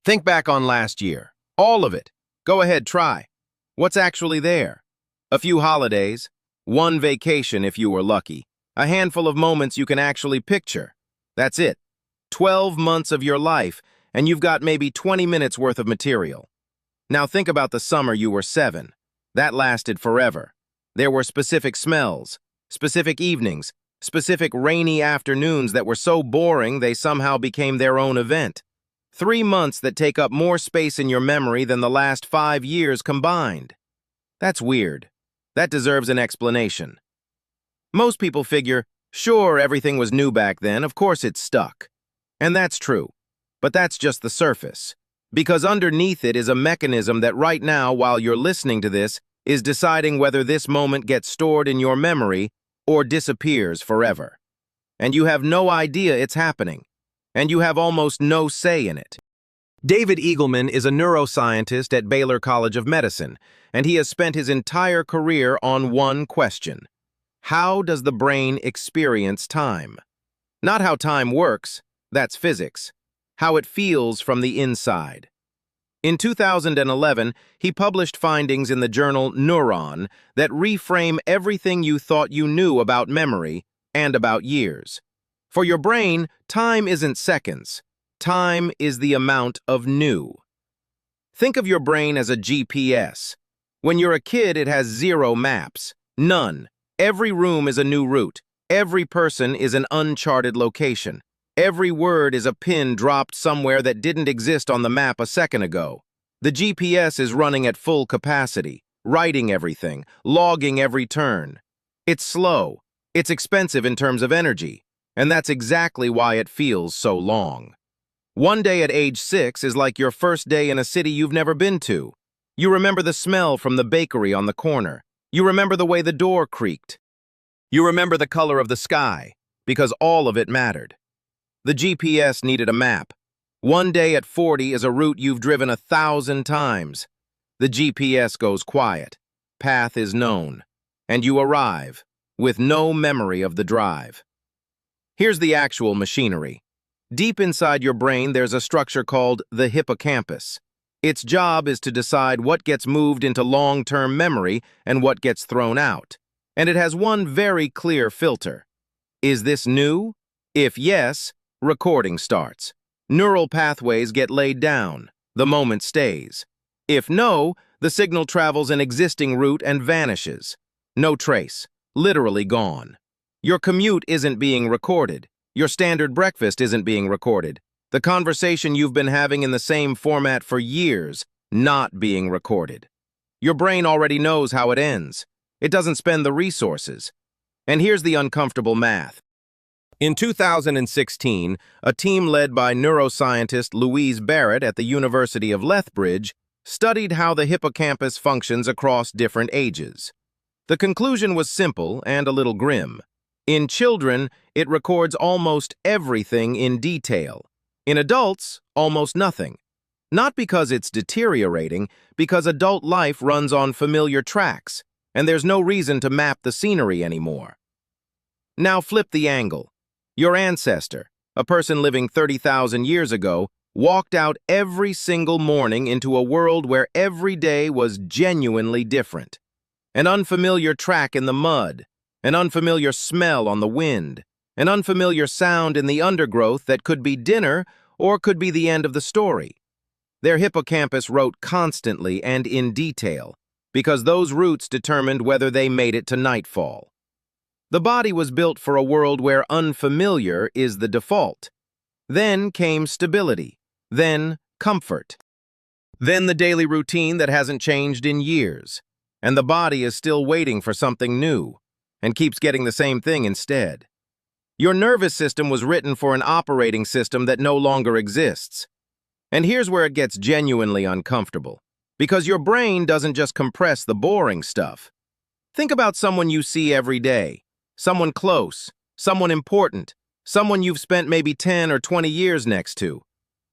Think back on last year. All of it. Go ahead, try. What's actually there? A few holidays, one vacation if you were lucky, a handful of moments you can actually picture. That's it. 12 months of your life, and you've got maybe 20 minutes worth of material. Now think about the summer you were 7. That lasted forever. There were specific smells, specific evenings, specific rainy afternoons that were so boring they somehow became their own event. 3 months that take up more space in your memory than the last 5 years combined. That's weird. That deserves an explanation. Most people figure, sure, everything was new back then, of course it stuck. And that's true. But that's just the surface. Because underneath it is a mechanism that right now, while you're listening to this, is deciding whether this moment gets stored in your memory or disappears forever. And you have no idea it's happening. And you have almost no say in it. David Eagleman is a neuroscientist at Baylor College of Medicine, and he has spent his entire career on one question. How does the brain experience time? Not how time works, that's physics. How it feels from the inside. In 2011, he published findings in the journal Neuron that reframe everything you thought you knew about memory and about years. For your brain, time isn't seconds. Time is the amount of new. Think of your brain as a GPS. When you're a kid, it has 0 maps. None. Every room is a new route. Every person is an uncharted location. Every word is a pin dropped somewhere that didn't exist on the map a second ago. The GPS is running at full capacity, writing everything, logging every turn. It's slow. It's expensive in terms of energy. And that's exactly why it feels so long. One day at age 6 is like your first day in a city you've never been to. You remember the smell from the bakery on the corner. You remember the way the door creaked. You remember the color of the sky, because all of it mattered. The GPS needed a map. One day at 40 is a route you've driven 1,000 times. The GPS goes quiet. Path is known. And you arrive, with no memory of the drive. Here's the actual machinery. Deep inside your brain, there's a structure called the hippocampus. Its job is to decide what gets moved into long-term memory and what gets thrown out. And it has one very clear filter. Is this new? If yes, recording starts. Neural pathways get laid down. The moment stays. If no, the signal travels an existing route and vanishes. No trace. Literally gone. Your commute isn't being recorded. Your standard breakfast isn't being recorded. The conversation you've been having in the same format for years, not being recorded. Your brain already knows how it ends. It doesn't spend the resources. And here's the uncomfortable math. In 2016, a team led by neuroscientist Louise Barrett at the University of Lethbridge studied how the hippocampus functions across different ages. The conclusion was simple and a little grim. In children, it records almost everything in detail. In adults, almost nothing. Not because it's deteriorating, because adult life runs on familiar tracks, and there's no reason to map the scenery anymore. Now flip the angle. Your ancestor, a person living 30,000 years ago, walked out every single morning into a world where every day was genuinely different. An unfamiliar track in the mud, an unfamiliar smell on the wind, an unfamiliar sound in the undergrowth that could be dinner or could be the end of the story. Their hippocampus wrote constantly and in detail, because those routes determined whether they made it to nightfall. The body was built for a world where unfamiliar is the default. Then came stability, then comfort. Then the daily routine that hasn't changed in years, and the body is still waiting for something new, and keeps getting the same thing instead. Your nervous system was written for an operating system that no longer exists. And here's where it gets genuinely uncomfortable. Because your brain doesn't just compress the boring stuff. Think about someone you see every day. Someone close, someone important, someone you've spent maybe 10 or 20 years next to.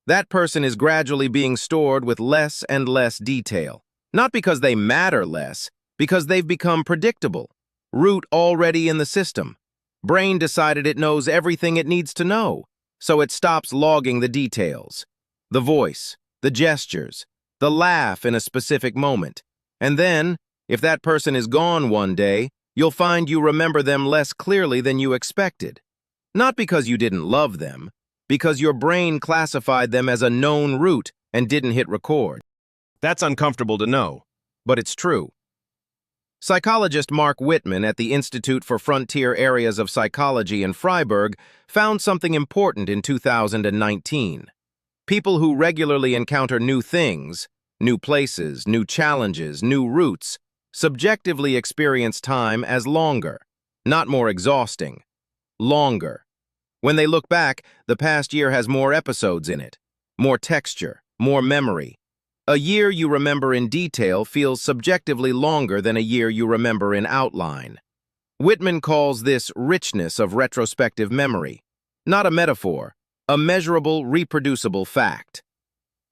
That person is gradually being stored with less and less detail. Not because they matter less, because they've become predictable. Root already in the system. Brain decided it knows everything it needs to know, so it stops logging the details. The voice, the gestures, the laugh in a specific moment. And then, if that person is gone one day, you'll find you remember them less clearly than you expected. Not because you didn't love them, because your brain classified them as a known route and didn't hit record. That's uncomfortable to know, but it's true. Psychologist Mark Whitman at the Institute for Frontier Areas of Psychology in Freiburg found something important in 2019. People who regularly encounter new things, new places, new challenges, new routes, subjectively experience time as longer, not more exhausting, longer. When they look back, the past year has more episodes in it, more texture, more memory. A year you remember in detail feels subjectively longer than a year you remember in outline. Whitman calls this richness of retrospective memory, not a metaphor, a measurable, reproducible fact.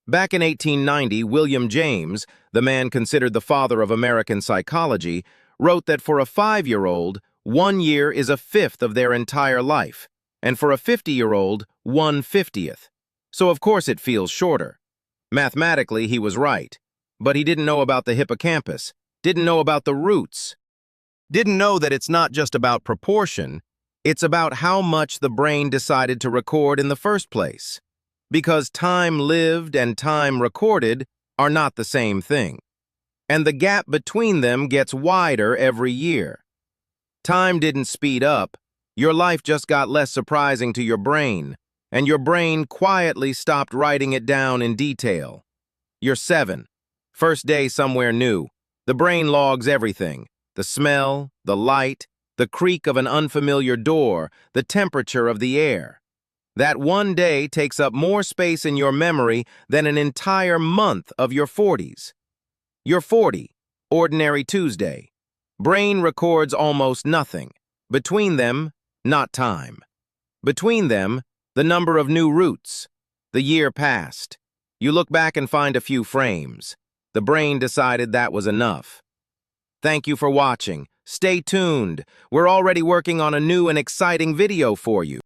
Back in 1890, William James, the man considered the father of American psychology, wrote that for a 5-year-old, 1 year is a fifth of their entire life, and for a 50-year-old, 1/50th. So of course it feels shorter. Mathematically, he was right, but he didn't know about the hippocampus, didn't know about the roots, didn't know that it's not just about proportion, it's about how much the brain decided to record in the first place. Because time lived and time recorded are not the same thing. And the gap between them gets wider every year. Time didn't speed up, your life just got less surprising to your brain, and your brain quietly stopped writing it down in detail. You're 7. First day somewhere new. The brain logs everything. The smell, the light, the creak of an unfamiliar door, the temperature of the air. That one day takes up more space in your memory than an entire month of your 40s. You're 40, ordinary Tuesday. Brain records almost nothing. Between them, not time. Between them, the number of new routes. The year passed. You look back and find a few frames. The brain decided that was enough. Thank you for watching. Stay tuned. We're already working on a new and exciting video for you.